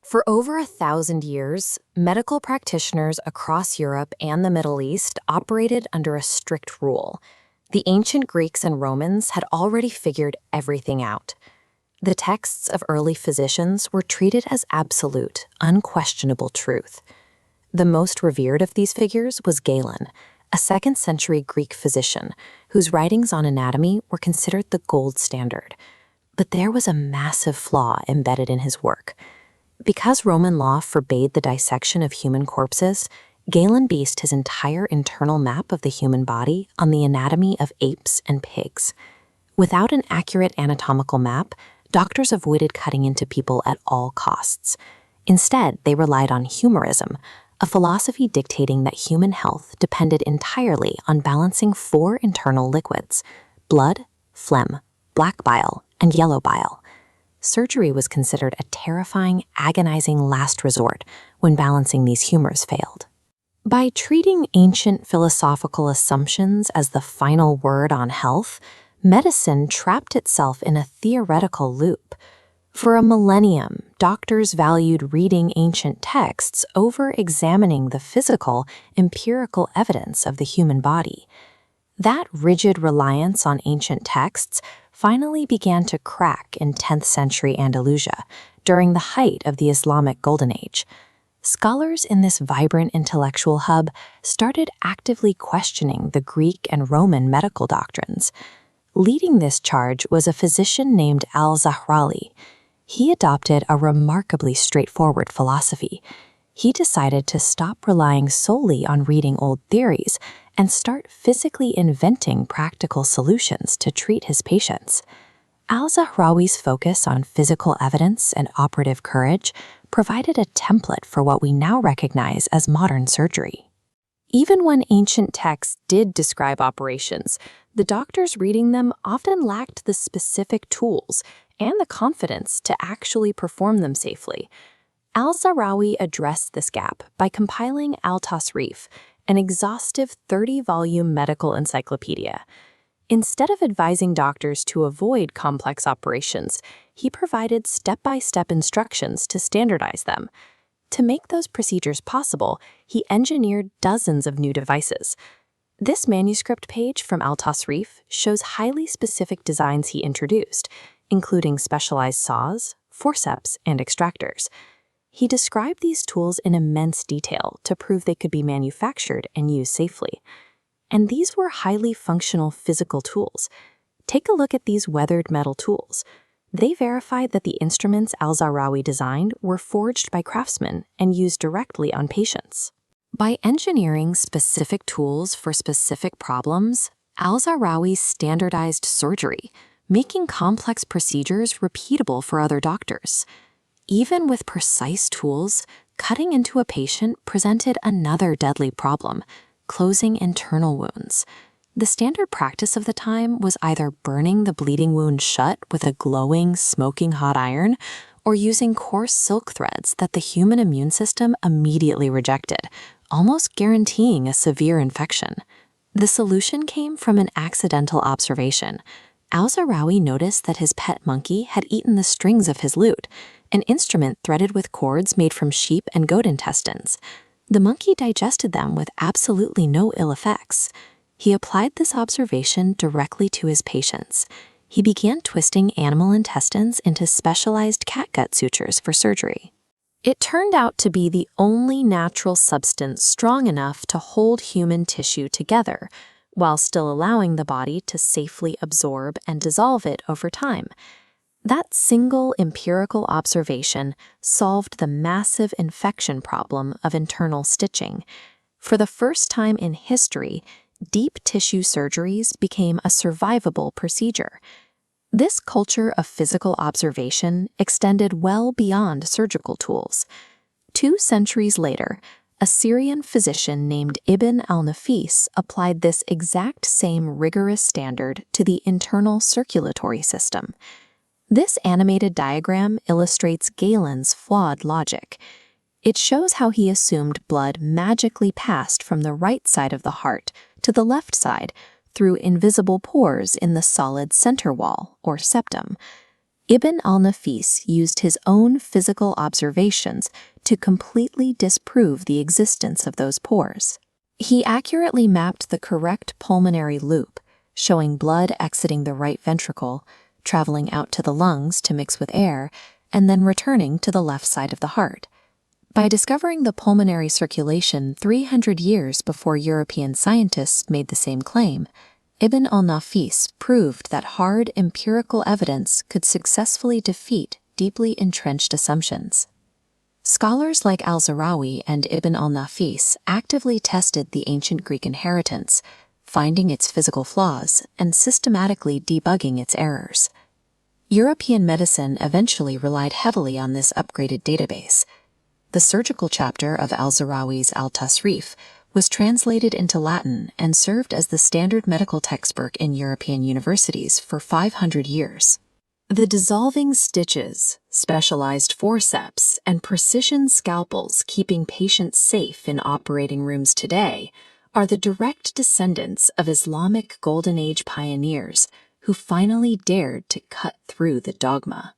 For over 1,000 years, medical practitioners across Europe and the Middle East operated under a strict rule. The ancient Greeks and Romans had already figured everything out. The texts of early physicians were treated as absolute, unquestionable truth. The most revered of these figures was Galen, a 2nd-century Greek physician whose writings on anatomy were considered the gold standard. But there was a massive flaw embedded in his work. Because Roman law forbade the dissection of human corpses, Galen based his entire internal map of the human body on the anatomy of apes and pigs. Without an accurate anatomical map, doctors avoided cutting into people at all costs. Instead, they relied on humorism, a philosophy dictating that human health depended entirely on balancing 4 internal liquids: blood, phlegm, black bile, and yellow bile. Surgery was considered a terrifying, agonizing last resort when balancing these humors failed. By treating ancient philosophical assumptions as the final word on health, medicine trapped itself in a theoretical loop. For a millennium, doctors valued reading ancient texts over examining the physical, empirical evidence of the human body. That rigid reliance on ancient texts finally began to crack in 10th century Andalusia during the height of the Islamic Golden Age. Scholars in this vibrant intellectual hub started actively questioning the Greek and Roman medical doctrines. Leading this charge was a physician named Al-Zahrawi. He adopted a remarkably straightforward philosophy. He decided to stop relying solely on reading old theories and start physically inventing practical solutions to treat his patients. Al-Zahrawi's focus on physical evidence and operative courage provided a template for what we now recognize as modern surgery. Even when ancient texts did describe operations, the doctors reading them often lacked the specific tools and the confidence to actually perform them safely. Al-Zahrawi addressed this gap by compiling Al-Tasrif, an exhaustive 30-volume medical encyclopedia. Instead of advising doctors to avoid complex operations, he provided step-by-step instructions to standardize them. To make those procedures possible, he engineered dozens of new devices. This manuscript page from Al-Tasrif shows highly specific designs he introduced, including specialized saws, forceps, and extractors. He described these tools in immense detail to prove they could be manufactured and used safely. And these were highly functional physical tools. Take a look at these weathered metal tools. They verified that the instruments Al-Zahrawi designed were forged by craftsmen and used directly on patients. By engineering specific tools for specific problems, Al-Zahrawi standardized surgery, making complex procedures repeatable for other doctors. Even with precise tools, cutting into a patient presented another deadly problem: closing internal wounds. The standard practice of the time was either burning the bleeding wound shut with a glowing, smoking hot iron, or using coarse silk threads that the human immune system immediately rejected, almost guaranteeing a severe infection. The solution came from an accidental observation. Al-Zahrawi noticed that his pet monkey had eaten the strings of his lute, an instrument threaded with cords made from sheep and goat intestines. The monkey digested them with absolutely no ill effects. He applied this observation directly to his patients. He began twisting animal intestines into specialized catgut sutures for surgery. It turned out to be the only natural substance strong enough to hold human tissue together, while still allowing the body to safely absorb and dissolve it over time. That single empirical observation solved the massive infection problem of internal stitching. For the first time in history, deep tissue surgeries became a survivable procedure. This culture of physical observation extended well beyond surgical tools. 2 centuries later, a Syrian physician named Ibn al-Nafis applied this exact same rigorous standard to the internal circulatory system. This animated diagram illustrates Galen's flawed logic. It shows how he assumed blood magically passed from the right side of the heart to the left side through invisible pores in the solid center wall, or septum. Ibn al-Nafis used his own physical observations to completely disprove the existence of those pores. He accurately mapped the correct pulmonary loop, showing blood exiting the right ventricle, traveling out to the lungs to mix with air, and then returning to the left side of the heart. By discovering the pulmonary circulation 300 years before European scientists made the same claim, Ibn al-Nafis proved that hard empirical evidence could successfully defeat deeply entrenched assumptions. Scholars like Al-Zahrawi and Ibn al-Nafis actively tested the ancient Greek inheritance, finding its physical flaws and systematically debugging its errors. European medicine eventually relied heavily on this upgraded database. The surgical chapter of Al-Zahrawi's Al-Tasrif was translated into Latin and served as the standard medical textbook in European universities for 500 years. The dissolving stitches, specialized forceps, and precision scalpels keeping patients safe in operating rooms today are the direct descendants of Islamic Golden Age pioneers who finally dared to cut through the dogma.